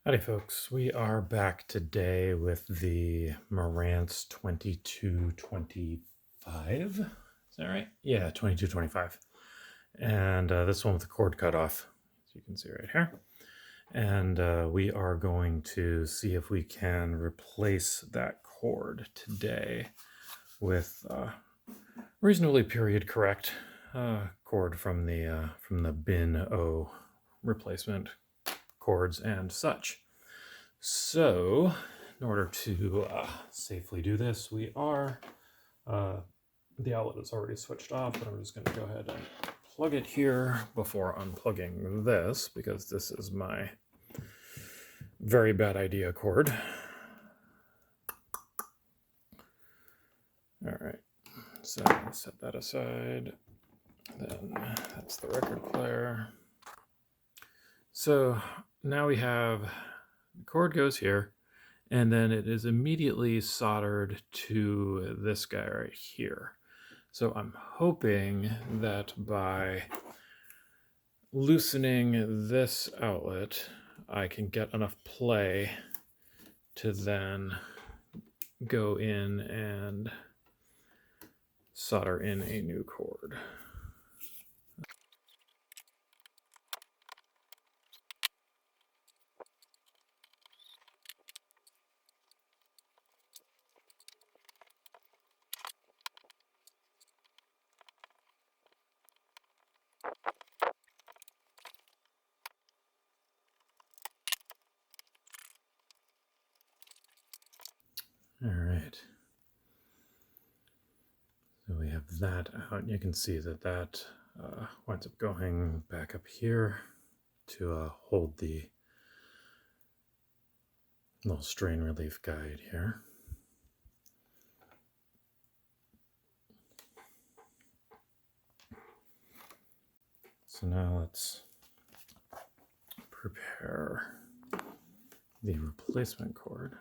Howdy folks, we are back today with the Marantz 2225, is that right? Yeah, 2225. And this one with the cord cut off, as you can see right here. And we are going to see if we can replace that cord today with reasonably period correct cord from the bin O replacement cords and such. So, in order to safely do this, we are, the outlet is already switched off, but I'm just going to go ahead and plug it here before unplugging this, because this is my very bad idea cord. All right, so set that aside. Then that's the record player. So now we have the cord goes here, and then it is immediately soldered to this guy right here. So I'm hoping that by loosening this outlet, I can get enough play to then go in and solder in a new cord. All right. So we have that out, and you can see that that winds up going back up here to hold the little strain relief guide here. So now let's prepare the replacement cord.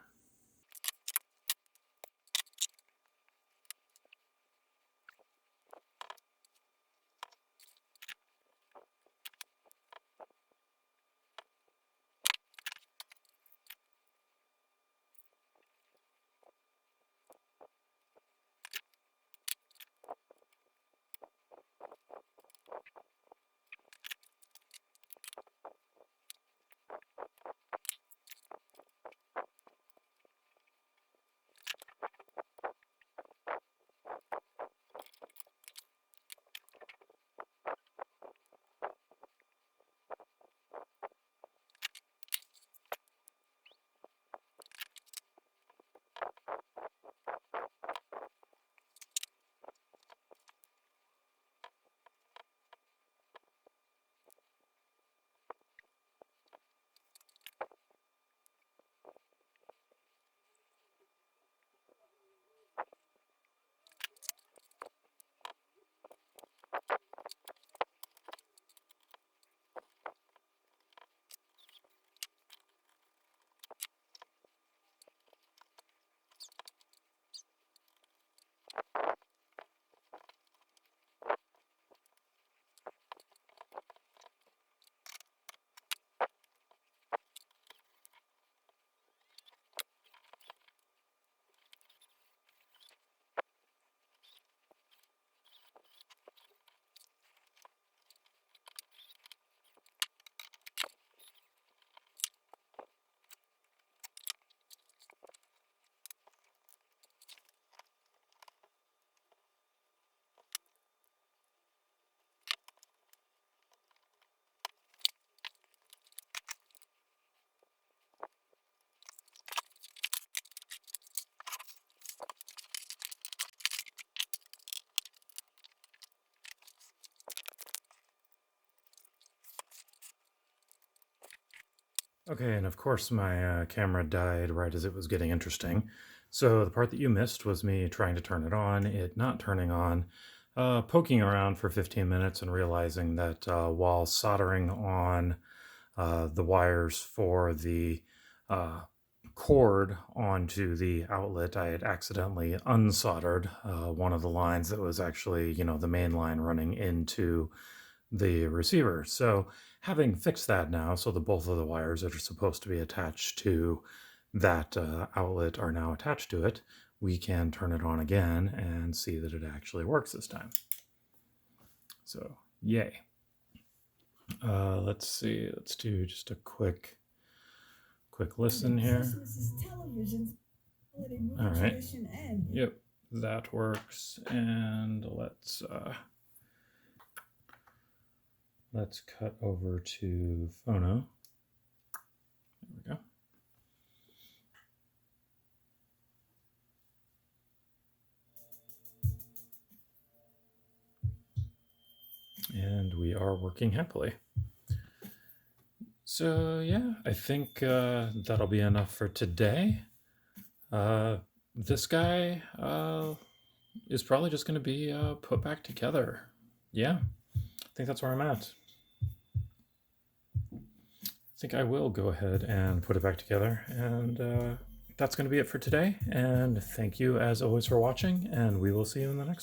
Okay, and of course my camera died right as it was getting interesting. So the part that you missed was me trying to turn it on, it not turning on, poking around for 15 minutes and realizing that while soldering on the wires for the cord onto the outlet, I had accidentally unsoldered one of the lines that was actually, the main line running into the receiver. So having fixed that now, so that both of the wires that are supposed to be attached to that outlet are now attached to it, we can turn it on again and see that it actually works this time. So yay. Let's see, let's do just a quick listen here. All right. Yep, that works. And let's cut over to phono. There we go. And we are working happily. So yeah, I think that'll be enough for today. This guy is probably just going to be put back together. Yeah, I think that's where I'm at. I think I will go ahead and put it back together, and that's going to be it for today. And thank you as always for watching, and we will see you in the next one.